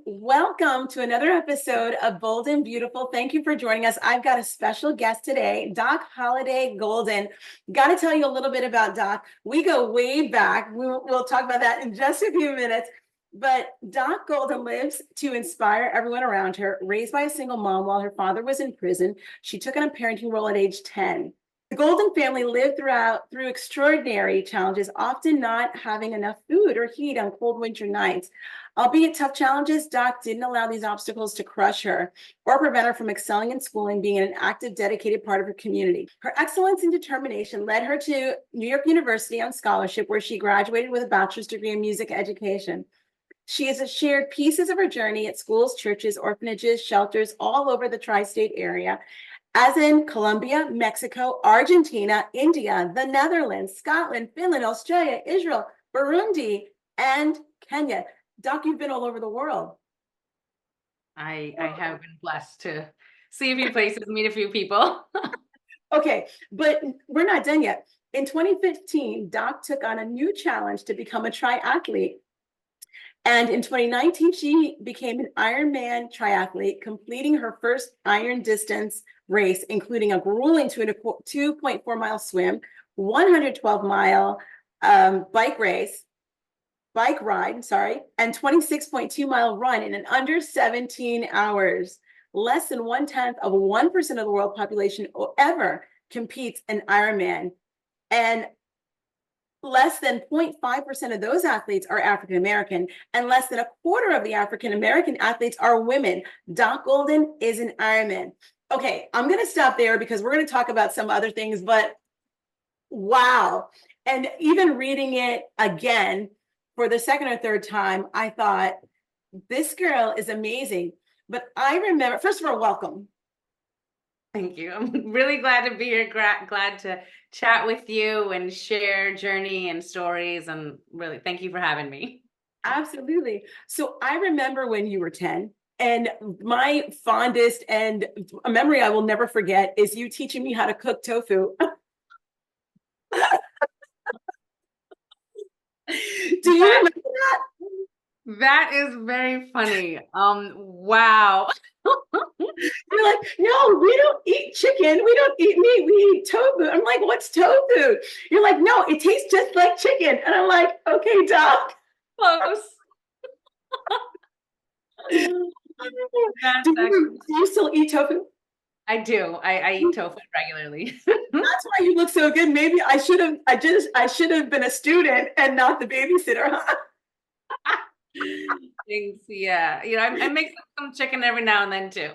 Welcome to another episode of Bold and Beautiful. Thank you for joining us. I've got a special guest today, Doc Halliday Golden. Got to tell you a little bit about Doc. We go way back. We'll talk about that in just a few minutes. But Doc Golden lives to inspire everyone around her. Raised by a single mom while her father was in prison, she took on a parenting role at age 10. The Golden family lived through extraordinary challenges, often not having enough food or heat on cold winter nights. Albeit tough challenges, Doc didn't allow these obstacles to crush her or prevent her from excelling in school and being an active, dedicated part of her community. Her excellence and determination led her to New York University on scholarship, where she graduated with a bachelor's degree in music education. She has shared pieces of her journey at schools, churches, orphanages, shelters all over the tri-state area, as in Colombia, Mexico, Argentina, India, the Netherlands, Scotland, Finland, Australia, Israel, Burundi, and Kenya. Doc, you've been all over the world. I have been blessed to see a few places, meet a few people. Okay, but we're not done yet. In 2015, Doc took on a new challenge to become a triathlete. And in 2019, she became an Ironman triathlete, completing her first Iron distance race, including a grueling 2.4-mile swim, 112-mile bike ride, and 26.2-mile run in under 17 hours. Less than 1/10 of 1% of the world population ever competes in Ironman. And less than 0.5% of those athletes are African American, and less than a quarter of the African American athletes are women. Doc Golden is an Ironman. Okay, I'm going to stop there because we're going to talk about some other things, but wow. And even reading it again for the second or third time, I thought, this girl is amazing. But I remember, first of all, welcome. Thank you. I'm really glad to be here. Glad to chat with you and share journey and stories. And really, thank you for having me. Absolutely. So I remember when you were 10, and my fondest and a memory I will never forget is you teaching me how to cook tofu. Do you remember that? That is very funny. Wow. You're like, no, we don't eat chicken. We don't eat meat. We eat tofu. I'm like, what's tofu? You're like, no, it tastes just like chicken. And I'm like, okay, Doc. Close. Do you still eat tofu? I do. I eat tofu regularly. That's why you look so good. Maybe I should have been a student and not the babysitter, huh? Thanks. Yeah. I make some chicken every now and then too.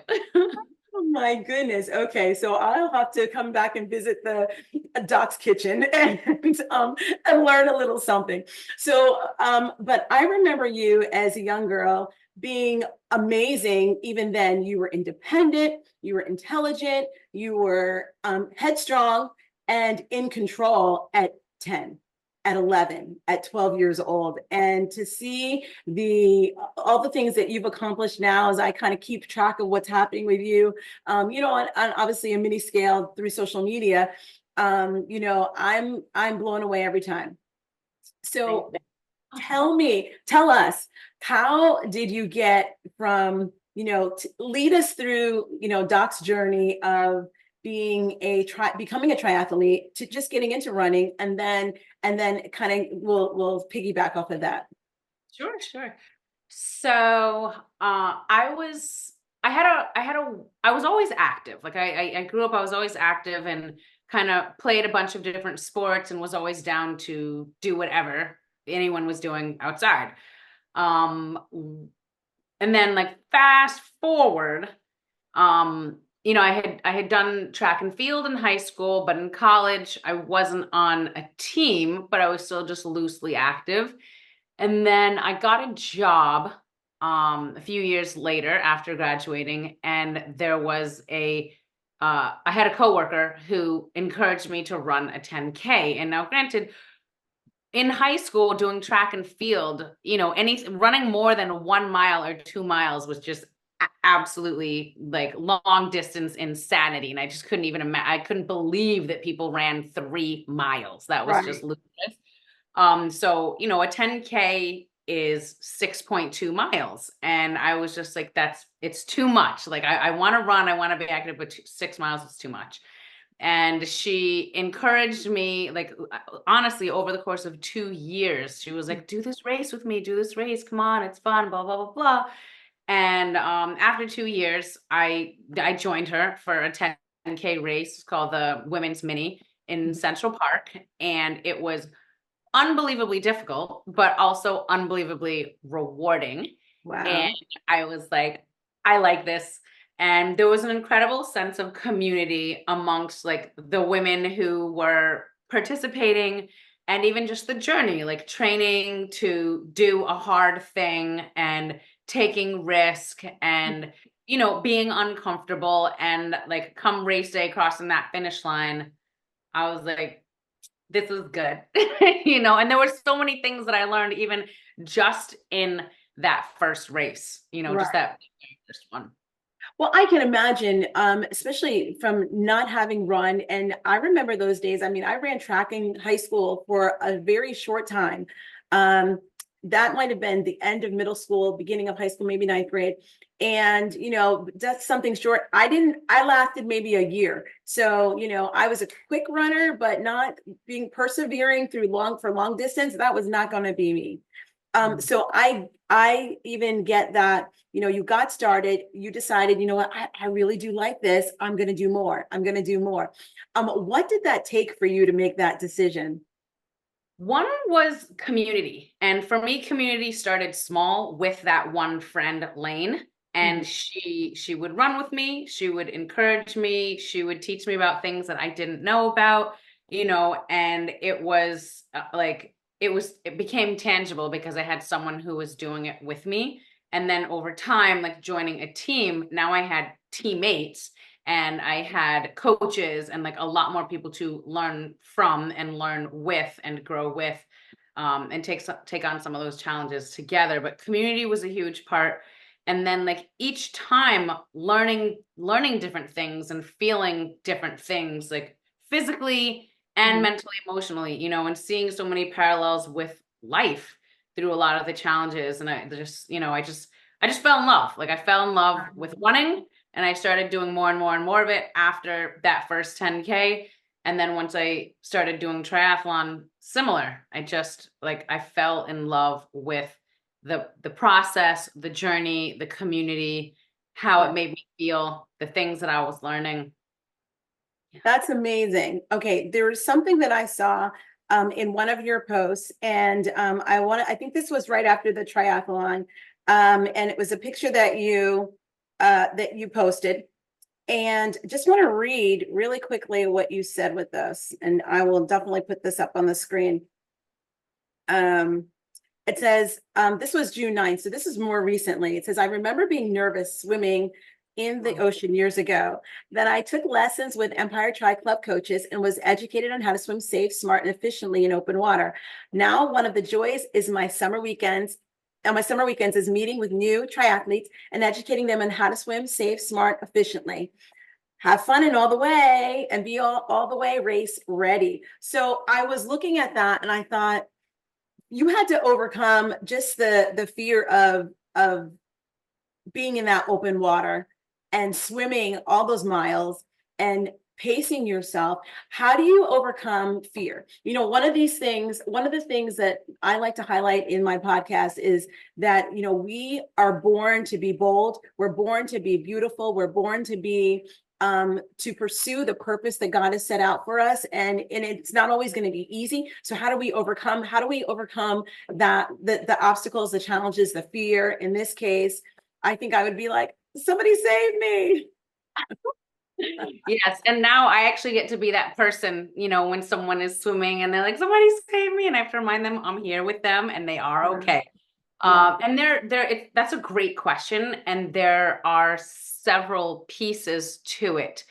Oh my goodness. Okay, so I'll have to come back and visit the Doc's kitchen and learn a little something. So, but I remember you as a young girl being amazing. Even then, you were independent, you were intelligent, you were headstrong and in control at 10, at 11, at 12 years old. And to see all the things that you've accomplished now as I kind of keep track of what's happening with you, on obviously a mini scale through social media, I'm blown away every time. So tell us, how did you get from, lead us through, Doc's journey of becoming a triathlete to just getting into running, and then kind of we'll piggyback off of that. Sure. So I was always active. Like I grew up, I was always active and kind of played a bunch of different sports and was always down to do whatever anyone was doing outside. And then like fast forward, I had done track and field in high school, but in college I wasn't on a team, but I was still just loosely active. And then I got a job a few years later after graduating, and there was I had a coworker who encouraged me to run a 10K. And now, granted, in high school doing track and field, running more than 1 mile or 2 miles was just absolutely like long distance insanity. And I just couldn't even imagine. I couldn't believe that people ran 3 miles. That was just ludicrous. So, a 10K is 6.2 miles. And I was just like, it's too much. Like, I want to run, I want to be active, but 6 miles is too much. And she encouraged me, like, honestly, over the course of 2 years, she was like, do this race with me, do this race, come on, it's fun, blah, blah, blah, blah. And after 2 years, I joined her for a 10K race called the Women's Mini in Central Park. And it was unbelievably difficult, but also unbelievably rewarding. And Wow. I was like, I like this. And there was an incredible sense of community amongst like the women who were participating, and even just the journey, like training to do a hard thing and taking risk and, being uncomfortable, and like come race day crossing that finish line. I was like, this is good. And there were so many things that I learned even just in that first race, just Right. that first one. Well, I can imagine, especially from not having run. And I remember those days. I mean, I ran track in high school for a very short time. Um, that might have been the end of middle school, beginning of high school, maybe ninth grade. And, that's something short. I lasted maybe a year. So, I was a quick runner, but not being persevering for long distance. That was not going to be me. So I even get that, you got started, you decided, you know what, I really do like this. I'm going to do more. I'm going to do more. What did that take for you to make that decision? One was community. And for me, community started small with that one friend, Lane. Mhm. And she would run with me, she would encourage me, she would teach me about things that I didn't know about, and it was it became tangible because I had someone who was doing it with me. And then over time, like joining a team, now I had teammates and I had coaches and like a lot more people to learn from and learn with and grow with, and take on some of those challenges together. But community was a huge part. And then like each time learning different things and feeling different things, like physically and Mhm. mentally, emotionally, and seeing so many parallels with life through a lot of the challenges. And I just fell in love. Like I fell in love with running, and I started doing more and more and more of it after that first 10K. And then once I started doing triathlon, similar. I fell in love with the process, the journey, the community, how it Right. made me feel, the things that I was learning. That's amazing. Okay, there was something that I saw in one of your posts, and I think this was right after the triathlon, and it was a picture that you posted, and just want to read really quickly what you said with this, and I will definitely put this up on the screen. Um, it says, this was June 9th, so this is more recently. It says, I remember being nervous swimming in the ocean years ago. Then I took lessons with Empire Tri Club coaches and was educated on how to swim safe, smart, and efficiently in open water. Now, one of the joys is my summer weekends is meeting with new triathletes and educating them on how to swim safe, smart, efficiently. Have fun in all the way and be all the way race ready. So I was looking at that and I thought, you had to overcome just the fear of being in that open water and swimming all those miles and pacing yourself. How do you overcome fear? One of the things that I like to highlight in my podcast is that, we are born to be bold, we're born to be beautiful, we're born to pursue the purpose that God has set out for us, and it's not always going to be easy. So how do we overcome that, the obstacles, the challenges, the fear? In this case, I think I would be like, somebody save me. Yes. And now I actually get to be that person, when someone is swimming and they're like, somebody save me. And I have to remind them I'm here with them and they are Yeah. okay. Yeah. And that's a great question. And there are several pieces to it.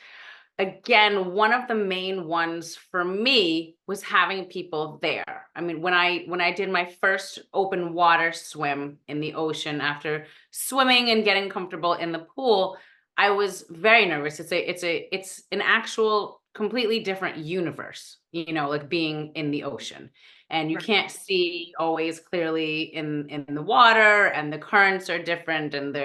Again, one of the main ones for me was having people there. I mean, when I did my first open water swim in the ocean after swimming and getting comfortable in the pool, I was very nervous. It's an actual completely different universe, like being in the ocean. And you Right. can't see always clearly in the water, and the currents are different, and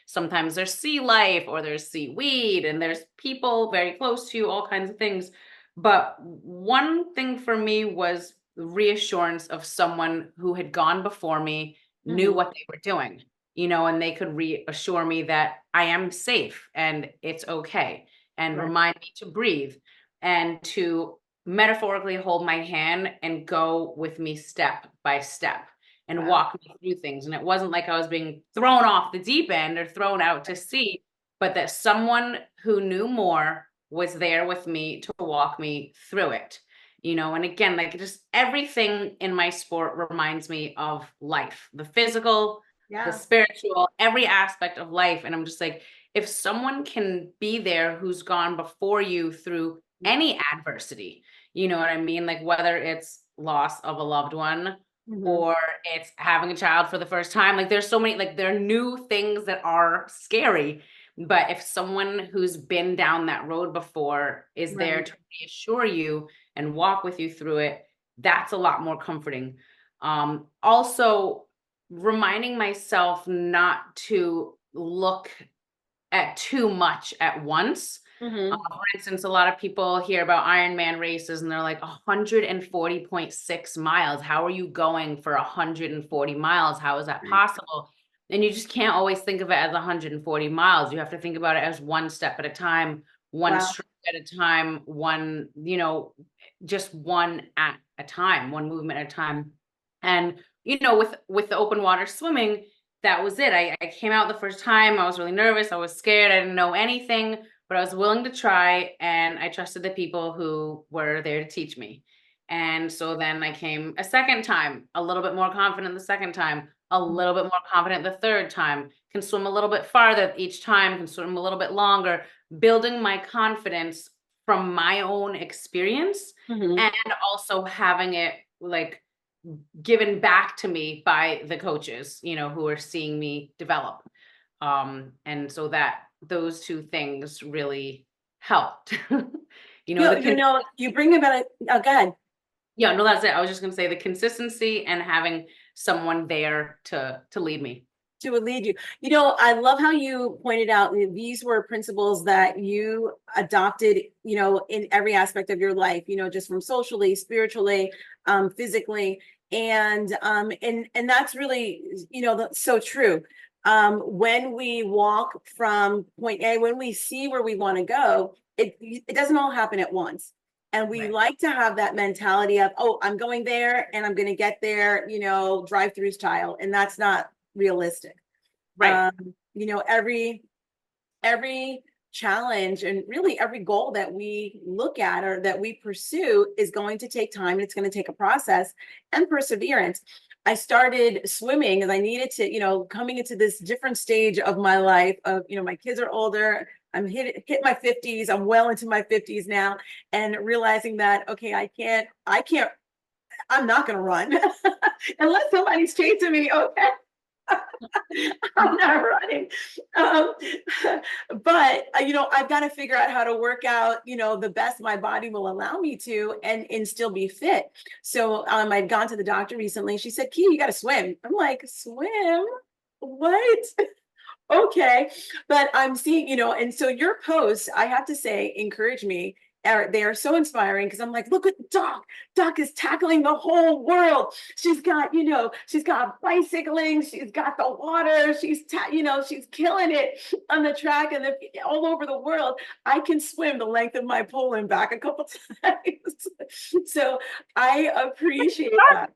sometimes there's sea life or there's seaweed and there's people very close to you, all kinds of things. But one thing for me was the reassurance of someone who had gone before me, knew Mhm. what they were doing, and they could reassure me that I am safe and it's okay, and Right. remind me to breathe, and to metaphorically hold my hand and go with me step by step and Wow. walk me through things. And it wasn't like I was being thrown off the deep end or thrown out to sea, but that someone who knew more was there with me to walk me through it. And again, like, just everything in my sport reminds me of life, the physical, the Yeah. spiritual, every aspect of life. And I'm just like, if someone can be there who's gone before you through any adversity, you know what I mean? Like, whether it's loss of a loved one Mhm. or it's having a child for the first time, like, there's so many, like, there are new things that are scary. But if someone who's been down that road before is there Right. to reassure you and walk with you through it, that's a lot more comforting. Also, reminding myself not to look at too much at once. Mhm. For instance, a lot of people hear about Ironman races and they're like 140.6 miles. How are you going for 140 miles? How is that Right. possible? And you just can't always think of it as 140 miles. You have to think about it as one step at a time, one Wow. stroke at a time, just one at a time, one movement at a time. And with the open water swimming, that was it. I came out the first time. I was really nervous. I was scared. I didn't know anything, but I was willing to try, and I trusted the people who were there to teach me. And so then I came a second time, a little bit more confident the second time, a Mhm. little bit more confident the third time, can swim a little bit farther each time, can swim a little bit longer, building my confidence from my own experience, Mhm. and also having it, like, given back to me by the coaches, who are seeing me develop. And so that those two things really helped. You bring about it. Oh, go ahead. Yeah, no, that's it. I was just gonna say the consistency and having someone there to lead me. To lead you. I love how you pointed out these were principles that you adopted, in every aspect of your life, just from socially, spiritually, physically. And that's really, so true. When we walk from point A, when we see where we want to go, it doesn't all happen at once. And we Right. like to have that mentality of, oh, I'm going there and I'm going to get there, drive through style. And that's not realistic. Right. Every challenge and really every goal that we look at or that we pursue is going to take time, and it's going to take a process and perseverance. I started swimming as I needed to, coming into this different stage of my life of, my kids are older. I'm hit my 50s. I'm well into my 50s now, and realizing that, okay, I can't, I'm not going to run unless somebody's chasing me. Okay. I'm not running. Um, but I've got to figure out how to work out, the best my body will allow me to, and still be fit. So I'd gone to the doctor recently. She said, Key, you got to swim. I'm like, swim? What? Okay. But I'm seeing, and so your posts, I have to say, encourage me. They are so inspiring because I'm like, look at Doc. Doc is tackling the whole world. She's got bicycling, she's got the water, she's killing it on the track and all over the world. I can swim the length of my pool and back a couple times. So I appreciate that.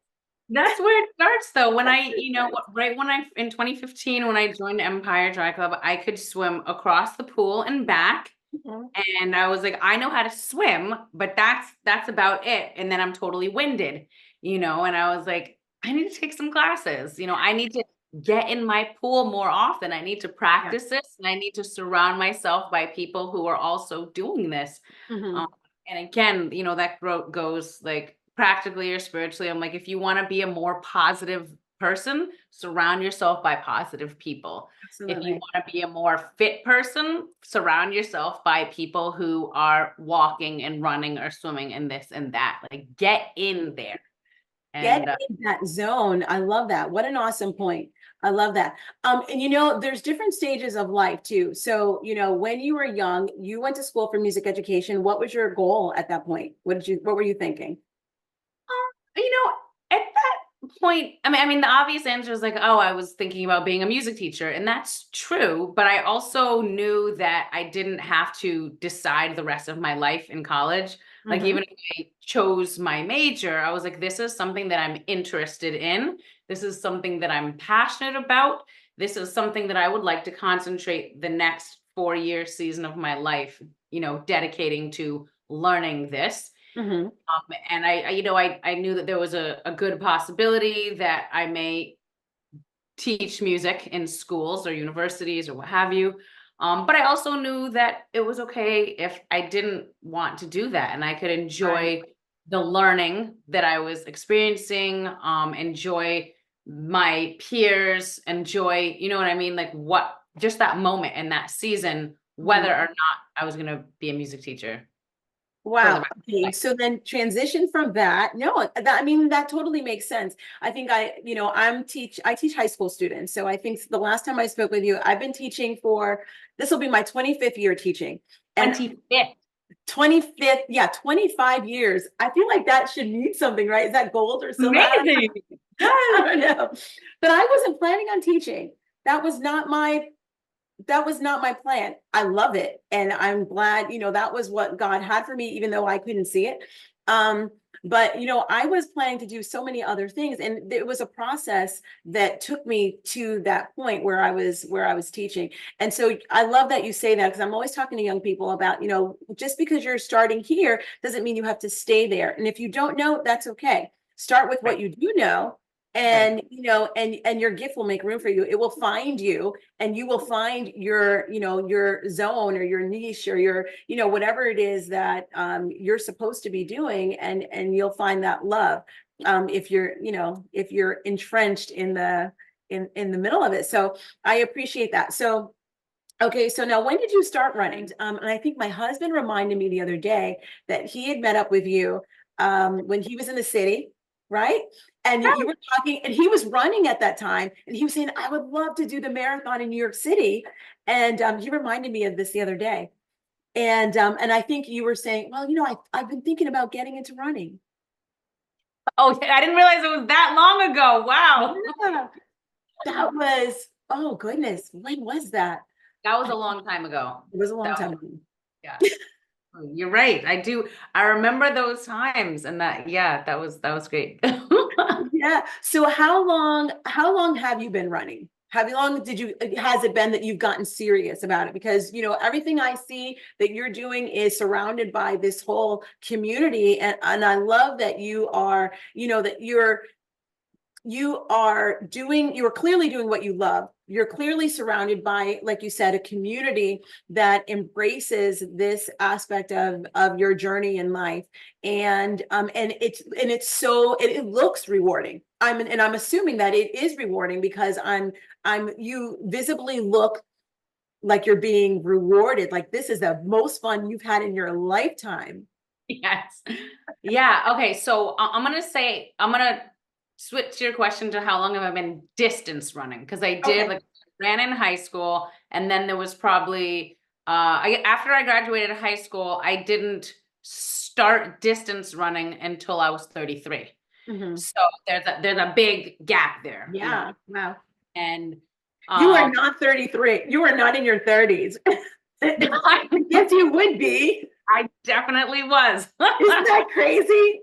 That's where it starts, though. When right when in 2015, when I joined Empire Dry Club, I could swim across the pool and back. Mhm. And I was like, I know how to swim, but that's about it. And then I'm totally winded, and I was like, I need to take some classes. I need to get in my pool more often. I need to Yeah. practice this, and I need to surround myself by people who are also doing this. Mhm. Um, and again, that growth goes, like, practically or spiritually. I'm like, if you want to be a more positive person, surround yourself by positive people. If you Absolutely. want to be a more fit person, surround yourself by people who are walking and running or swimming and this and that. Like get in there. Get And in that zone. I love that. What an awesome point. I love that. And there's different stages of life too. So, when you were young, you went to school for music education. What was your goal at that point? What were you thinking? you know, at that point, I mean, the obvious answer is like, oh, I was thinking about being a music teacher, and that's true. But I also knew that I didn't have to decide the rest of my life in college. Like, Hmm. even if I chose my major, I was like, this is something that I'm interested in. This is something that I'm passionate about. This is something that I would like to concentrate the next 4 year season of my life, dedicating to learning this. Hmm. And I knew that there was a good possibility that I may teach music in schools or universities or what have you. But I also knew that it was okay if I didn't want to do that, and I could Right. enjoy the learning that I was experiencing, enjoy my peers, enjoy, you know what I mean? Like just that moment in that season, whether Mhm. or not I was going to be a music teacher for the Wow. rest of my Okay. life. So then transition from that. No, that totally makes sense. I think I teach high school students. So I think the last time I spoke with you, I've been teaching this will be my 25th year teaching. And 25th. 25th, yeah, 25 years. I feel like that should mean something, right? Is that gold or silver? Amazing. I Yes. don't know. But I wasn't planning on teaching. That was not my that was not my plan. I love it. And I'm glad, that was what God had for me, even though I couldn't see it. Um, but I was planning to do so many other things. And it was a process that took me to that point where I was teaching. And so I love that you say that, because I'm always talking to young people about, just because you're starting here doesn't mean you have to stay there. And if you don't know, that's okay. Start with Right, what you do know, right. and and your gift will make room for you. It will find you, and you will find your zone or your niche or your whatever it is that you're supposed to be doing, and you'll find that love, if you're entrenched in the middle of it. So I appreciate that. So okay, so now when did you start running? And I think my husband reminded me the other day that he had met up with you when he was in the city, right? And you were talking, and he was running at that time, and he was saying, "I would love to do the marathon in New York City." And he reminded me of this the other day. And I think you were saying, "Well, I've been thinking about getting into running." Oh, I didn't realize it was that long ago. Wow. Yeah, that was, oh goodness, when was that? That was It a long time ago. was a long That time was, ago. yeah. You're right. I do. I remember those times, and yeah, that was great. Yeah. So how long have you been running? How long has it been that you've gotten serious about it? Because, everything I see that you're doing is surrounded by this whole community. And I love that you are clearly doing what you love. You're clearly surrounded by, like you said, a community that embraces this aspect of your journey in life. And it looks rewarding. I'm assuming that it is rewarding, because you visibly look like you're being rewarded, like this is the most fun you've had in your lifetime. Yes. Yeah. Okay. So I'm gonna switch your question to how long have I been distance running? Because I did, Okay. like, ran in high school, and then there was probably after I graduated high school, I didn't start distance running until I was 33. Hmm. So there's a big gap there. Yeah. Wow. And You are um not 33. You are not in your 30s. I Yes, you would be. definitely was. Isn't that crazy?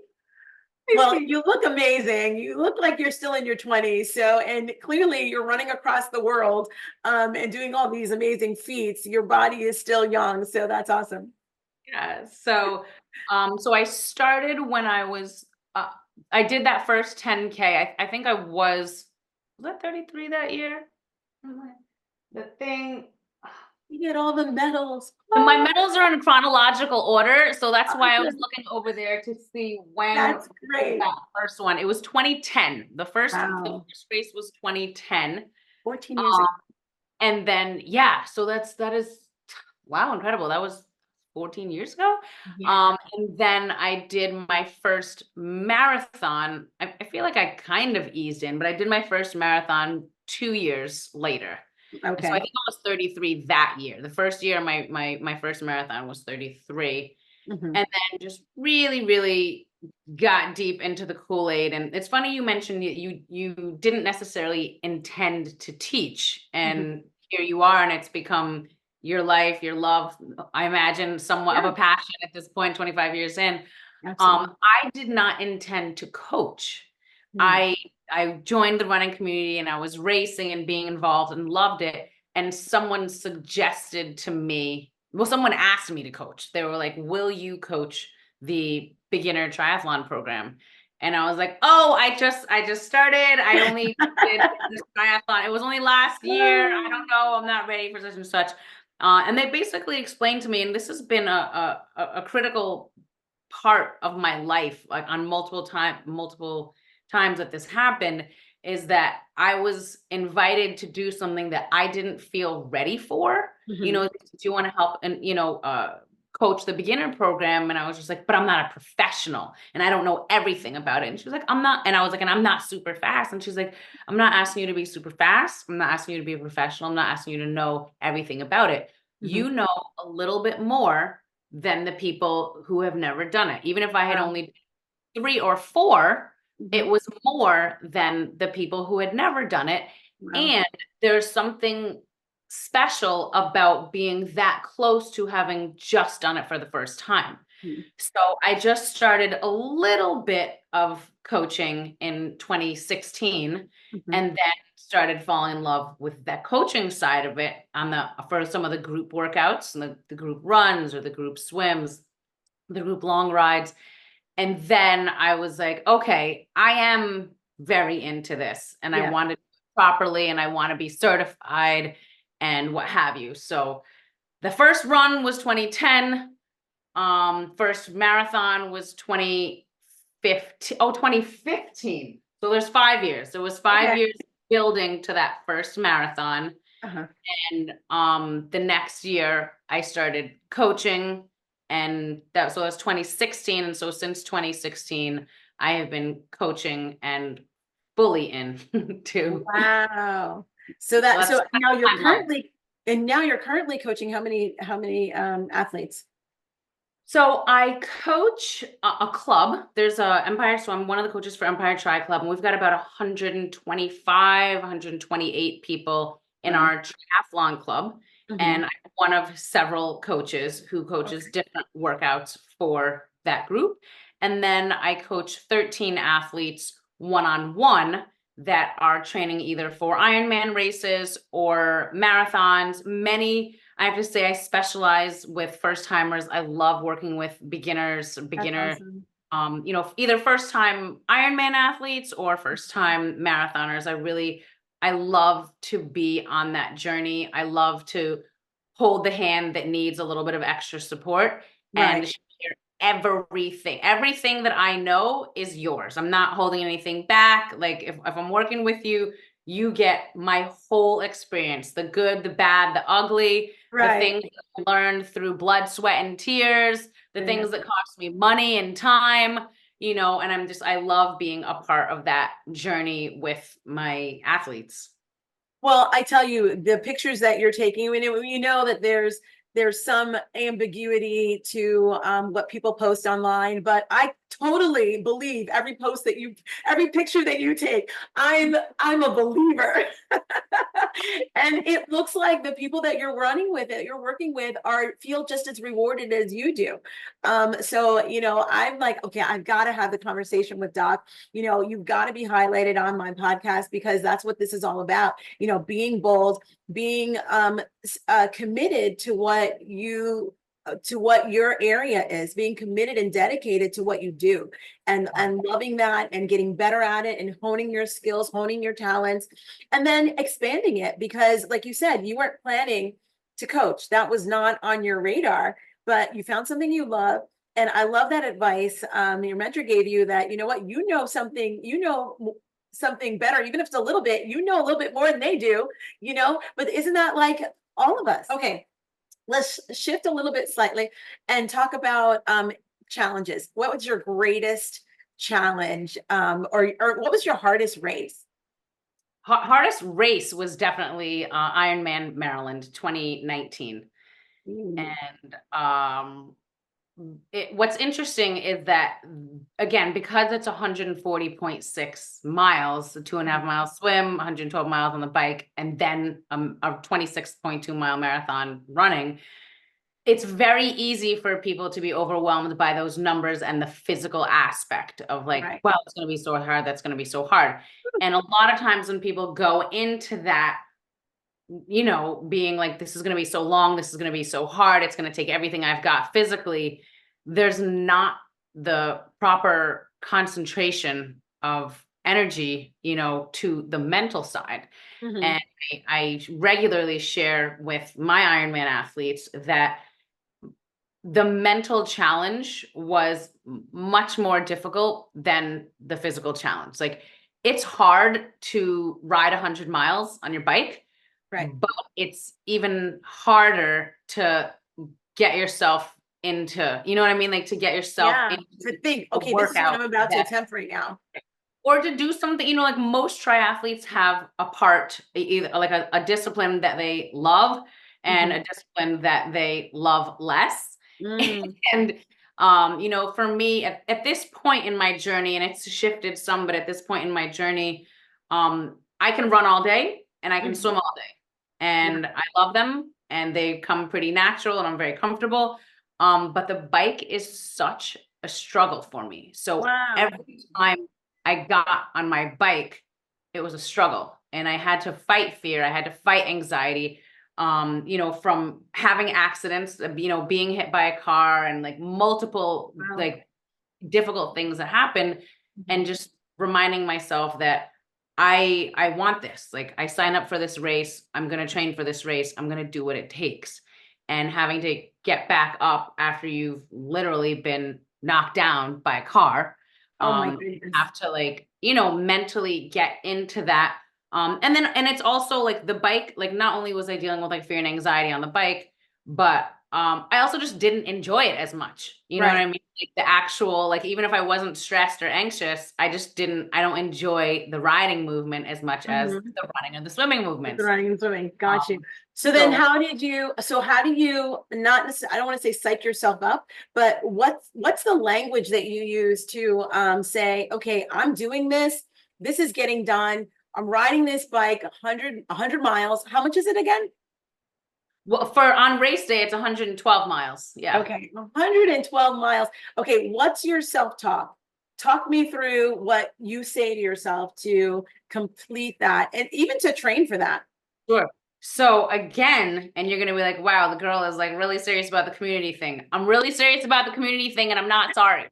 Well, you look amazing. You look like you're still in your 20s. So, and clearly you're running across the world, and doing all these amazing feats. Your body is still young. So that's awesome. Yeah. So I started when uh, I did that first 10K. I think I was that 33 that year? The thing, You get all the medals. And my Oh, medals are in chronological order, so that's why I was awesome. looking over there to see when That's was great. that first one. It was 2010. The Wow. first race was 2010. 14 years ago. Um, and then yeah, so that is wow, incredible. That was 14 years ago. Yeah. And then I did my first marathon. I feel like I kind of eased in, but I did my first marathon 2 years later. And so I Okay. think I was 33 that year. The first year, my first marathon was 33. Hmm. And then just really, really got deep into the Kool-Aid. And it's funny you mentioned you didn't necessarily intend to teach. Hmm. And here you are, and it's become your life, your love, I imagine somewhat of Yeah, a passion at this point, 25 years in. absolutely. I did not intend to coach. Mm. I I joined the running community and I was racing and being involved and loved it. And someone suggested to me, well, someone asked me to coach. They were like, "Will you coach the beginner triathlon program?" And I was like, "Oh, I just started. I only did this triathlon. It was only last year. I don't know. I'm not ready for such and such." And they basically explained to me, and this has been a critical part of my life, like on multiple times that this happened, is that I was invited to do something that I didn't feel ready for. You Hmm. know, do you want to help and coach the beginner program? And I was just like, but I'm not a professional and I don't know everything about it. And she was like, I'm not. And I was like, and I'm not super fast. And she's like, I'm not asking you to be super fast. I'm not asking you to be a professional. I'm not asking you to know everything about it. Hmm. You know a little bit more than the people who have never done it. Even if I had Wow. only 3 or 4, it Hmm. was more than the people who had never done it. Wow. And there's something special about being that close to having just done it for the first time. Mm-hmm. So I just started a little bit of coaching in 2016 Mm-hmm. and then started falling in love with that coaching side of it on the for some of the group workouts and the group runs or the group swims, the group long rides. And then I was like, okay, I am very into this and I Yeah. want to do it properly and I want to be certified and what have you. So the first run was 2010. First marathon was 2015. Oh, 2015. So there's 5 years. There was five Okay. years building to that first marathon. Uh-huh. And the next year I started coaching and that's 2016. And so since 2016, I have been coaching and fully in to Wow. so that's So now you're my love. currently coaching how many athletes? So I coach a club. There's a Empire. So I'm one of the coaches for Empire Tri Club, and we've got about 125, 128 people in Wow. our triathlon club. Hmm. And I'm one of several coaches who coaches Okay. different workouts for that group. And then I coach 13 athletes one-on-one that are training either for Ironman races or marathons. Many I have to say I specialize with first timers. I love working with beginners, That's beginner, awesome. either first time Ironman athletes or first time marathoners. I love to be on that journey. I love to hold the hand that needs a little bit of extra support and Right. share everything. Everything that I know is yours. I'm not holding anything back. Like if I'm working with you, you get my whole experience, the good, the bad, the ugly, the Right. things that I learned through blood, sweat, and tears, the Yeah. things that cost me money and time, and I love being a part of that journey with my athletes. Well, I tell you, the pictures that you're taking, I mean, you know that there's some ambiguity to what people post online, but I totally believe every picture that you take. I'm a believer. And it looks like the people that you're running with, that you're working with, are feel just as rewarded as you do. So I'm like, okay, I've got to have the conversation with Doc. You've got to be highlighted on my podcast because that's what this is all about. Being bold, being committed to what your area is, being committed and dedicated to what you do, and loving that and getting better at it and honing your skills, honing your talents, and then expanding it, because like you said, you weren't planning to coach. That was not on your radar, but you found something you love. And I love that advice your mentor gave you, that, you know what, something better, even if it's a little bit, a little bit more than they do, but isn't that like all of us? Okay, let's shift a little bit slightly and talk about challenges. What was your greatest challenge, or what was your hardest race? Hardest race was definitely Ironman Maryland 2019. Mm. And what's interesting is that, again, because it's 140.6 miles, a 2.5 mile swim, 112 miles on the bike, and then a 26.2 mile marathon running, it's very easy for people to be overwhelmed by those numbers and the physical aspect of like, Right. wow, it's going to be so hard. That's going to be so hard. And a lot of times when people go into that, being like, this is going to be so long, this is going to be so hard, it's going to take everything I've got physically, there's not the proper concentration of energy, to the mental side. Mm-hmm. And I regularly share with my Ironman athletes that the mental challenge was much more difficult than the physical challenge. Like, it's hard to ride 100 miles on your bike, Right. but it's even harder to get yourself into, you know what I mean? Like, to get yourself Yeah. into To think, a okay, this is what I'm workout about to that, attempt right now. or to do something, like most triathletes have a part, either like a discipline that they love and Mm-hmm. a discipline that they love less. Mm. And for me at this point in my journey, and it's shifted some, but at this point in my journey, I can run all day and I can Mm-hmm. swim all day, Yeah. and I love them and they come pretty natural and I'm very comfortable. But the bike is such a struggle for me. So Wow. every time I got on my bike, it was a struggle, and I had to fight fear. I had to fight anxiety, from having accidents, being hit by a car, and like multiple Wow. like difficult things that happen, Mhm. and just reminding myself that I want this. Like, I sign up for this race, I'm going to train for this race, I'm going to do what it takes. And having to get back up after you've literally been knocked down by a car, Oh my you goodness. have to, like, mentally get into that. And it's also like the bike, like, not only was I dealing with like fear and anxiety on the bike, but I also just didn't enjoy it as much. You know what Right. I mean? Like, the actual, like, even if I wasn't stressed or anxious, I don't enjoy the riding movement as much as Mm-hmm. the running and the swimming With the movements. running and swimming. Got you. Um, So then so how do you not necessarily, I don't want to say psych yourself up, but what's the language that you use to say, okay, I'm doing this. This is getting done. I'm riding this bike 100 miles. How much is it again? well, for on race day, it's 112 miles. Yeah. Okay, 112 miles. Okay, what's your self-talk? Talk me through what you say to yourself to complete that and even to train for that. Sure. So again, and you're gonna be like, wow, the girl is like really serious about the community thing. I'm really serious about the community thing, and I'm not sorry.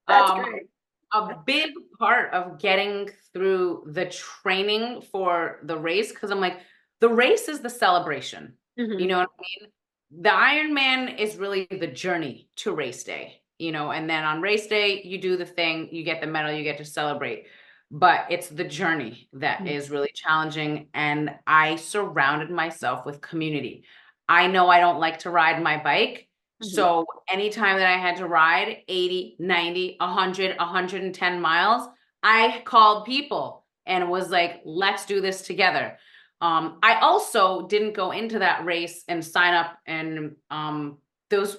That's Um, great. a big part of getting through the training for the race, because I'm like, the race is the celebration. You Mhm. know what I mean? The Ironman is really the journey to race day, and then on race day, you do the thing, you get the medal, you get to celebrate. But it's the journey that Mhm. is really challenging. And I surrounded myself with community. I know I don't like to ride my bike. Mhm. So anytime that I had to ride 80, 90, 100, 110 miles, I called people and was like, let's do this together. I also didn't go into that race and sign up, and those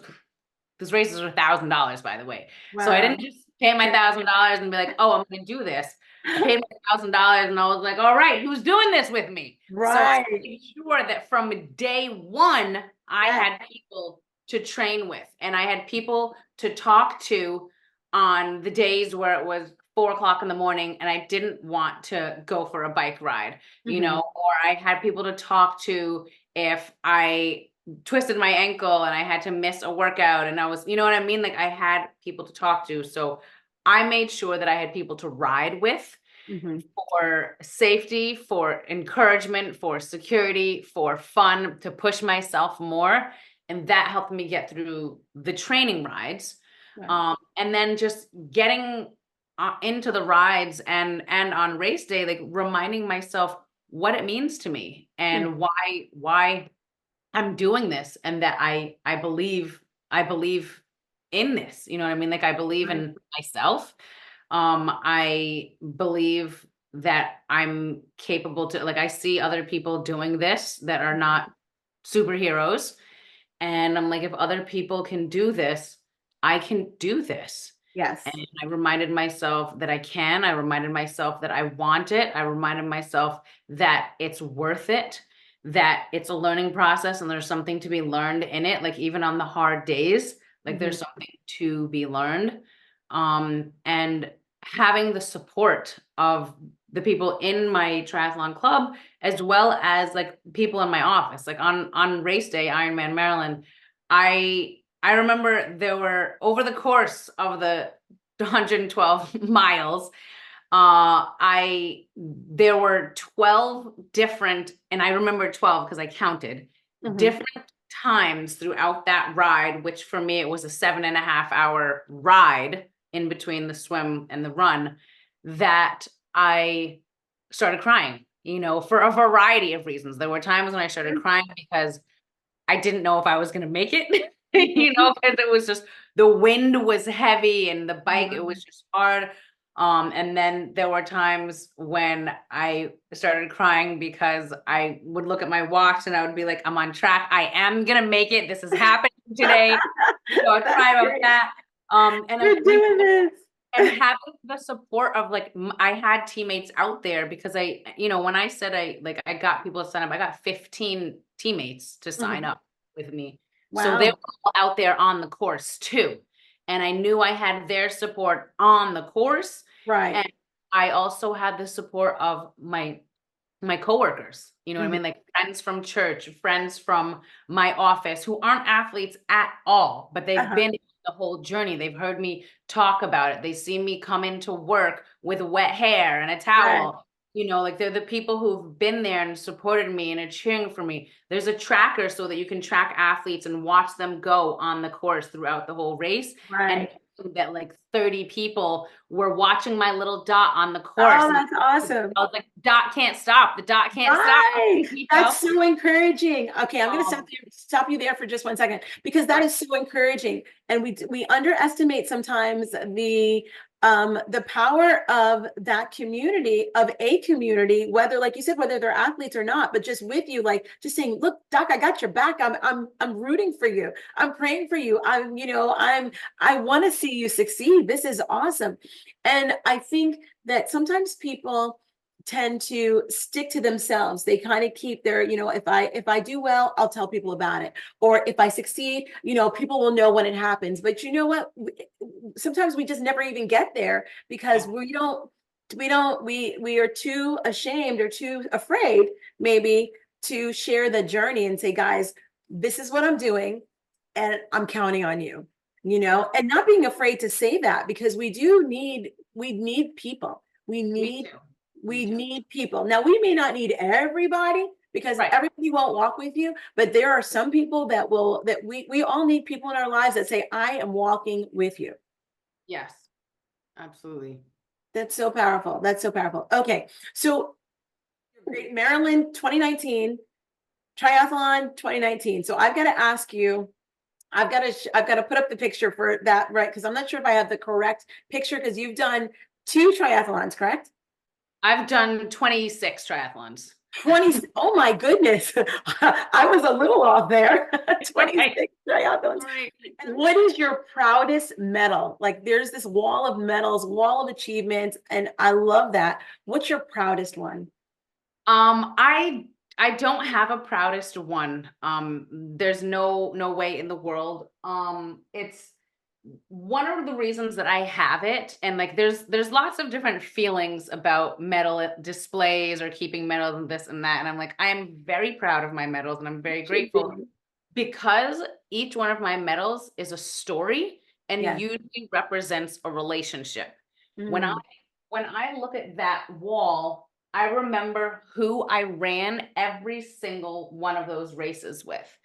those races are $1,000, by the way. So I didn't Wow. just pay my Okay. $1,000 and be like, oh, I'm going to do this. I paid my $1,000 and I was like, all right, who's doing this with me? So I Right. made sure that from day one, I Yes. had people to train with, and I had people to talk to on the days where it was 4 o'clock in the morning and I didn't want to go for a bike ride, Mhm. or I had people to talk to if I twisted my ankle and I had to miss a workout, and I was, you know what I mean? Like, I had people to talk to. So I made sure that I had people to ride with. Hmm. for safety, for encouragement, for security, for fun, to push myself more. And that helped me get through the training rides. Right. And then just getting into the rides and on race day, like reminding myself what it means to me Mm. and why I'm doing this, and that I believe in this. You know what I mean? Like I believe Right. in myself. I believe that I'm capable to, like, I see other people doing this that are not superheroes. And I'm like, if other people can do this, I can do this. Yes. And I reminded myself that I can. I reminded myself that I want it. I reminded myself that it's worth it, that it's a learning process and there's something to be learned in it. Like even on the hard days, like Hmm. there's something to be learned. And having the support of the people in my triathlon club, as well as like people in my office, like on race day, Ironman Maryland, I remember there were, over the course of the 112 miles, I there were 12 different, and I remember 12 because I counted Hmm. different times throughout that ride, which for me it was a 7.5 hour ride in between the swim and the run, that I started crying, for a variety of reasons. There were times when I started crying because I didn't know if I was going to make it, because it was just, the wind was heavy and the bike, it was just hard. And then there were times when I started crying because I would look at my watch and I would be like, I'm on track. I am going to make it. This is happening today. So I That's cry about great. that. And You're doing this. and having the support of, like, I had teammates out there, because when I said I got people to sign up, I got 15 teammates to sign Mhm. up with me. So they were Wow. all out there on the course too. And I knew I had their support on the course. Right. And I also had the support of my coworkers, you know what I Mhm. mean? Like friends from church, friends from my office who aren't athletes at all, but they've Uh-huh. been the whole journey. They've heard me talk about it. They see me come into work with wet hair and a Right. towel. Like they're the people who've been there and supported me and are cheering for me. There's a tracker so that you can track athletes and watch them go on the course throughout the whole race. And Right. that like 30 people were watching my little dot on the course. Oh, And that's awesome. I was like, dot can't stop. The dot can't stop. Right. You know? That's so encouraging. Okay, I'm going to Um, stop you there for just 1 second because that right. is so encouraging. And we underestimate sometimes the power of that community, of a community, whether, like you said, whether they're athletes or not, but just with you, like just saying, look, Doc, I got your back. I'm rooting for you. I'm praying for you. I want to see you succeed. This is awesome. And I think that sometimes people tend to stick to themselves. They kind of keep their, if I do well, I'll tell people about it. Or if I succeed, people will know when it happens. But you know what? Sometimes we just never even get there because Yeah. we are too ashamed or too afraid maybe to share the journey and say, guys, this is what I'm doing and I'm counting on you, Yeah. and not being afraid to say that because we need people. We Me need too. Me we too. need people. Now, we may not need everybody because Right. everybody won't walk with you, but there are some people that we all need people in our lives that say, I am walking with you. Yes. Absolutely. That's so powerful. That's so powerful. Okay. So great. Maryland 2019, triathlon 2019. So I've got to ask you, I've got to put up the picture for that, right? Because I'm not sure if I have the correct picture because you've done two triathlons, correct? I've done 26 triathlons. 20, oh my goodness. I was a little off there. Right. 26 triathlons. Right. What is your proudest medal? Like there's this wall of medals, wall of achievements, and I love that. What's your proudest one? I don't have a proudest one. There's no way in the world. It's one of the reasons that I have it, and like there's lots of different feelings about medal displays or keeping medals and this and that. And I'm like, I am very proud of my medals and I'm very Should grateful be. because each one of my medals is a story and Yes. usually represents a relationship. When I Mm. when I look at that wall, I remember who I ran every single one of those races with.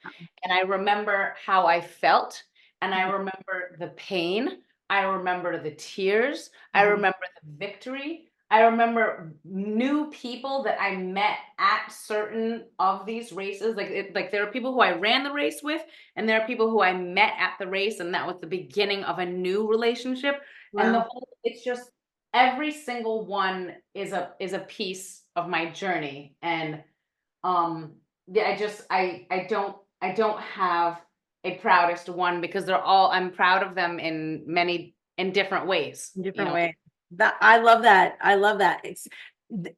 And I remember how I felt. And I Mhm. remember the pain. I remember the tears. I Mhm. remember the victory. I remember new people that I met at certain of these races. Like there are people who I ran the race with, and there are people who I met at the race, and that was the beginning of a new relationship. And Wow. it's just every single one is a piece of my journey. And um yeah, I don't have a proudest one, because I'm proud of them in different ways, In you different know. ways. That I love that. I love that. And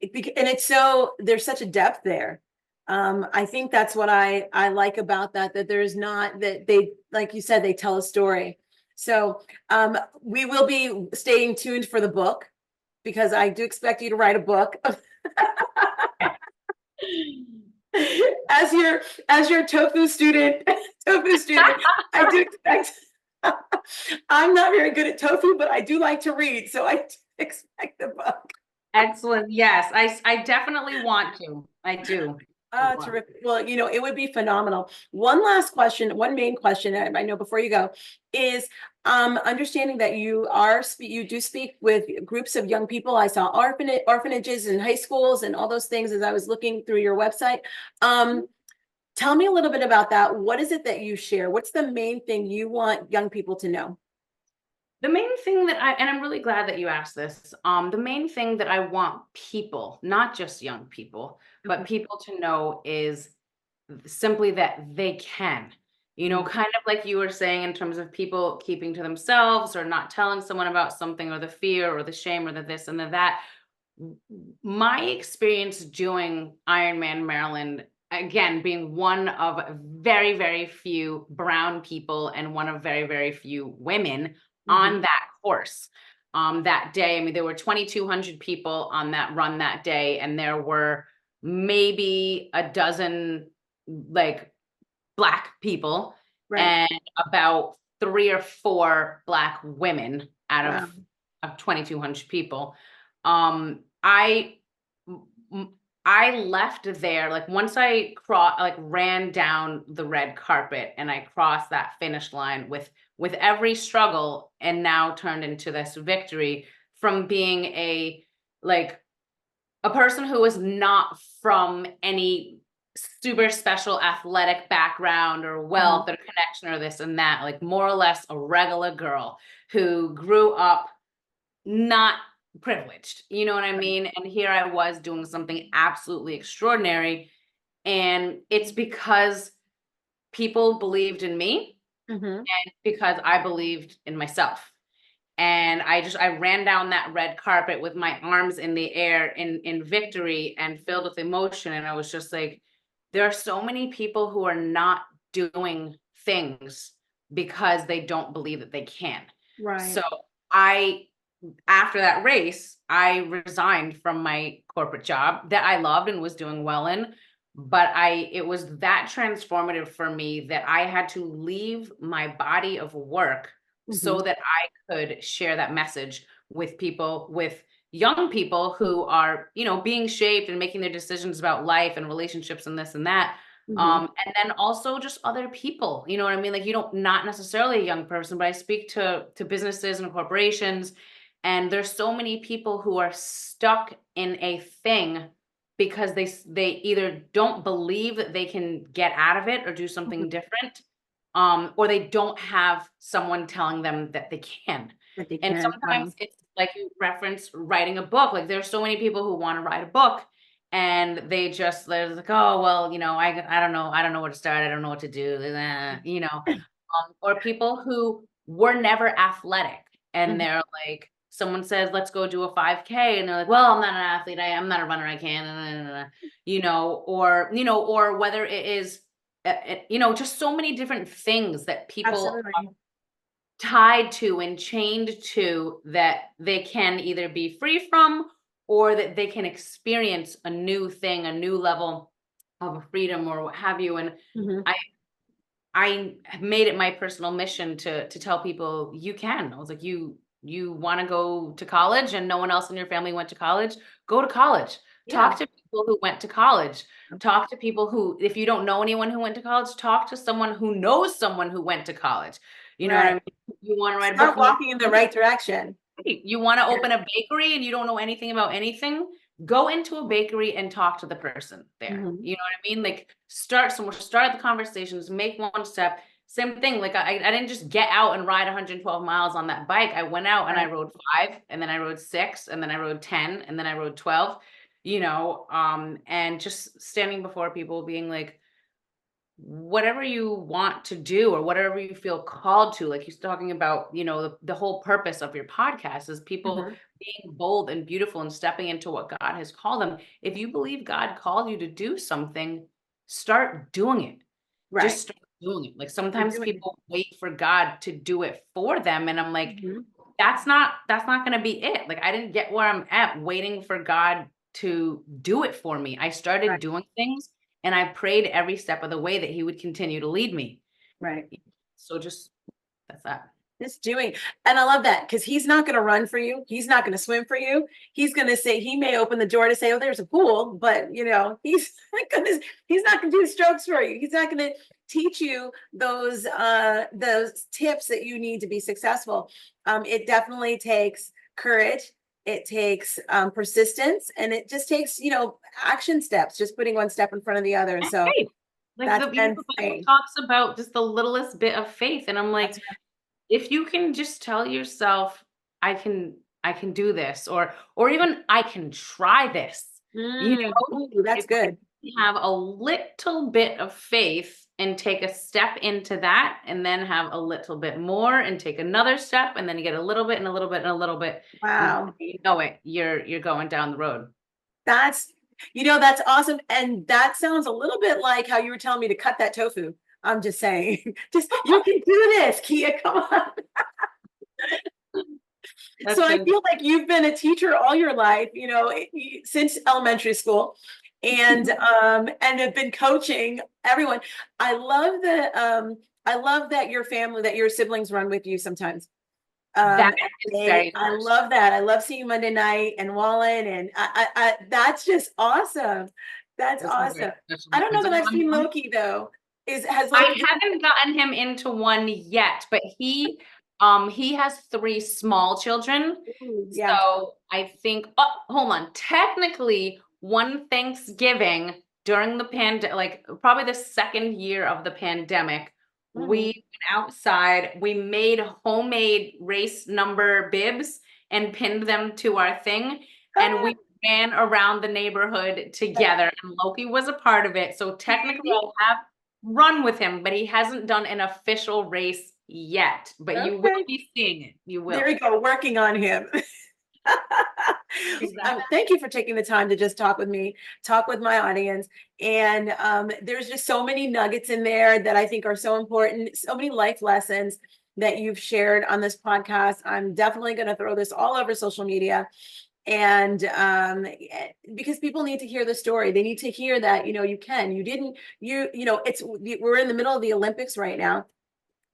it's so there's such a depth there. I think that's what I like about that, that there's not that they, like you said, they tell a story. So we will be staying tuned for the book because I do expect you to write a book. As your tofu student, tofu student, I do expect I'm not very good at tofu, but I do like to read, so I do expect the book. Excellent. Yes, I definitely want to. I do. I want. Terrific. Well, it would be phenomenal. One last question, one main question I know before you go is understanding that you do speak with groups of young people. I saw orphanages and high schools and all those things as I was looking through your website. Tell me a little bit about that. What is it that you share? What's the main thing you want young people to know? The main thing and I'm really glad that you asked this. The main thing that I want people, not just young people, but Okay. people to know is simply that they can. Mhm. Kind of like you were saying, in terms of people keeping to themselves or not telling someone about something, or the fear or the shame or the this and the that. My experience doing Ironman Maryland, again, being one of very, very few brown people and one of very, very few women Mhm. on that course. That day, I mean, there were 2,200 people on that run that day, and there were maybe a dozen like Black people Right. and about three or four Black women out Wow. of 2,200 people. I I left there, like, once ran down the red carpet and I crossed that finish line with every struggle, and now turned into this victory, from being like a person who was not from any super special athletic background or Mhm. wealth or connection or this and that, like more or less a regular girl who grew up not privileged. You know what I Right. mean? And here I was doing something absolutely extraordinary. And it's because people believed in me, Mhm. and because I believed in myself. And I ran down that red carpet with my arms in the air in victory and filled with emotion. And I was just like, there are so many people who are not doing things because they don't believe that they can. So Right. I after that race, I resigned from my corporate job that I loved and was doing well in. But it was that transformative for me that I had to leave my body of work so Mhm. that I could share that message with people, with young people who are, being shaped and making their decisions about life and relationships and this and that. Mhm. And then also just other people, you know what I mean? Like, not necessarily a young person, but I speak to businesses and corporations, and there's so many people who are stuck in a thing because they either don't believe that they can get out of it or do Mhm. something different, or they don't have someone telling them that they can. That they And can. sometimes it's like you referenced writing a book. Like, there's so many people who want to write a book, and they're like, oh well, I don't know where to start. I don't know what to do. Or people who were never athletic, and Mhm. they're like, someone says, let's go do a 5K. And they're like, well, I'm not an athlete. I'm not a runner. I can't, or whether it is, just so many different things that people Absolutely. tied to and chained to, that they can either be free from, or that they can experience a new thing, a new level of freedom or what have you. And Mhm. I I made it my personal mission to tell people, you can. I was like, you want to go to college and no one else in your family went to college, go to college. Yeah. Talk to people who went to college. Talk to people who, if you don't know anyone who went to college, talk to someone who knows someone who went to college. You know what I Right. mean? You want to write a book Start and walking in the right direction. you want to open a bakery and you don't know anything about anything, go into a bakery and talk to the person there. Mhm. You know what I mean? Like start somewhere, start the conversations, make one step. Same thing. Like I didn't just get out and ride 112 miles on that bike. I went out and I Right. rode 5, and then I rode 6, and then I rode 10, and then I rode 12, and just standing before people being like, whatever you want to do or whatever you feel called to, like he's talking about, the whole purpose of your podcast is people Mhm. being bold and beautiful and stepping into what God has called them. If you believe God called you to do something, start doing it. Just Right. start doing it. Like You're sometimes doing it. people wait for God to do it for them, and I'm like, Mhm. that's not going to be it. Like I didn't get where I'm at waiting for God to do it for me. I started Right. doing things and I prayed every step of the way that he would continue to lead me. Right. So just that's that. Just doing. And I love that because he's not going to run for you. He's not going to swim for you. He's going to say, he may open the door to say, oh, there's a pool, but he's not going to, he's not going to do strokes for you. He's not going to teach you those tips that you need to be successful. It definitely takes courage. It takes persistence, and it just takes, action steps, just putting one step in front of the other. And so Hey, like that's the been Bible saying. talks about just the littlest bit of faith. And I'm That's like, if you can just tell yourself, I can do this, or even I can try this, right. Ooh, that's if I good. have a little bit of faith and take a step into that, and then have a little bit more and take another step, and then you get a little bit and a little bit and a little bit, and Wow. you know it, you're going down the road. That's, that's awesome. And that sounds a little bit like how you were telling me to cut that tofu. I'm just saying, just you can do this, Kia. Come on. So That's I been feel like you've been a teacher all your life, since elementary school, and have been coaching everyone. I love that your family, that your siblings run with you sometimes. that is very I special. love that. I love seeing Monday night and Wallen, and that's just awesome. That's This is very awesome. special I don't know because that I've seen Loki though. Has I Loki? haven't gotten him into one yet, but he has 3 small children. Ooh, yeah. So I think, oh, hold on. Technically, one Thanksgiving during the like probably the second year of the pandemic, we Mhm. went outside, we made homemade race number bibs and pinned them to our thing, and we ran around the neighborhood together, and Loki was a part of it. So technically I have run with him, but he hasn't done an official race yet. But you will Okay. be seeing it. You There will. we go. Working on him. Exactly. Thank you for taking the time to just talk with me, talk with my audience. And there's just so many nuggets in there that I think are so important, so many life lessons that you've shared on this podcast. I'm definitely going to throw this all over social media. And because people need to hear the story, they need to hear that, you can, you didn't, we're in the middle of the Olympics right now.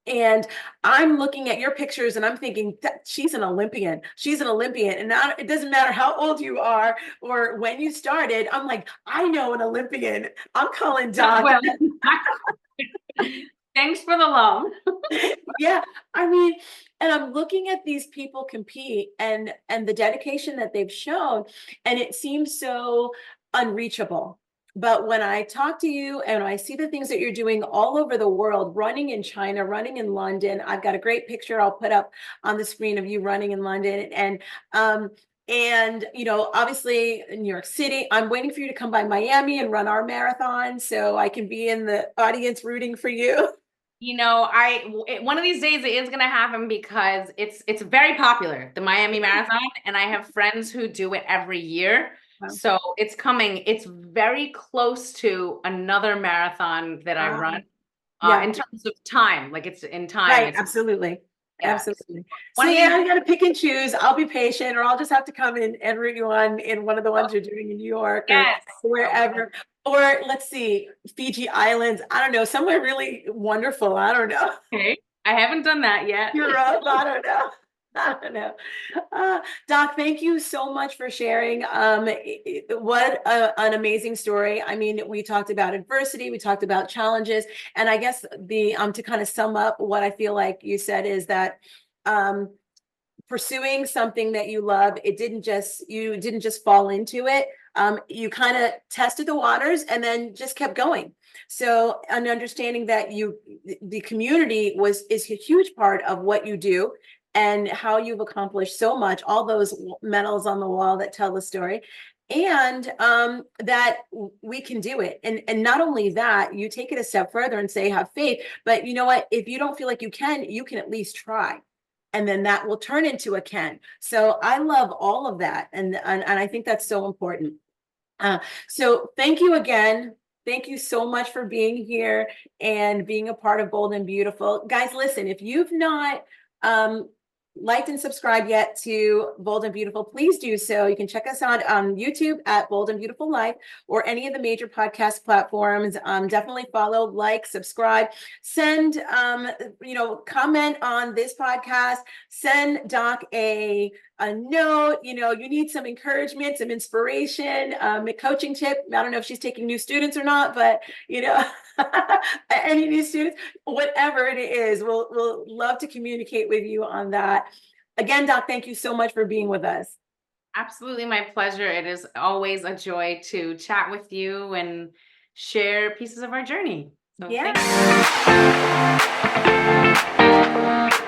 And I'm looking at your pictures and I'm thinking that she's an Olympian. She's an Olympian. And now it doesn't matter how old you are or when you started. I'm like, I know an Olympian. I'm calling Doc. Well, thanks for the love. Yeah. I mean, and I'm looking at these people compete and the dedication that they've shown, and it seems so unreachable. But when I talk to you and I see the things that you're doing all over the world, running in China, running in London, I've got a great picture I'll put up on the screen of you running in London, and obviously in New York City. I'm waiting for you to come by Miami and run our marathon so I can be in the audience rooting for you. One of these days it is going to happen because it's very popular, the Miami Marathon, and I have friends who do it every year. Wow. So it's coming. It's very close to another marathon that I run, Yeah. in terms of time. Like it's in time. Right, It's absolutely. yeah. Absolutely. One So of yeah, these I gotta pick and choose. I'll be patient, or I'll just have to come in and root you on in one of the ones you're doing in New York or yes. Okay. wherever. Or let's see, Fiji Islands. I don't know, somewhere really wonderful. I don't know. Okay. I haven't done that yet. Europe, I don't know. I don't know. Doc, thank you so much for sharing. What an amazing story. I mean, we talked about adversity, we talked about challenges, and I guess the to kind of sum up what I feel like you said is that um, pursuing something that you love, you didn't just fall into it. You kind of tested the waters and then just kept going. So an understanding that the community is a huge part of what you do and how you've accomplished so much, all those medals on the wall that tell the story. And that we can do it. And not only that, you take it a step further and say, have faith. But you know what? If you don't feel like you can at least try, and then that will turn into a can. So I love all of that, and I think that's so important. Uh, so thank you again. Thank you so much for being here and being a part of Bold and Beautiful. Guys, listen, if you've not liked and subscribed yet to Bold and Beautiful, please do so. You can check us out on YouTube at Bold and Beautiful Life or any of the major podcast platforms. Definitely follow, like, subscribe, send, comment on this podcast, send Doc a note. You need some encouragement, some inspiration, a coaching tip. I don't know if she's taking new students or not, but any new students, whatever it is, we'll love to communicate with you on that. Again, Doc, thank you so much for being with us. Absolutely, my pleasure. It is always a joy to chat with you and share pieces of our journey. So Yeah. thank you.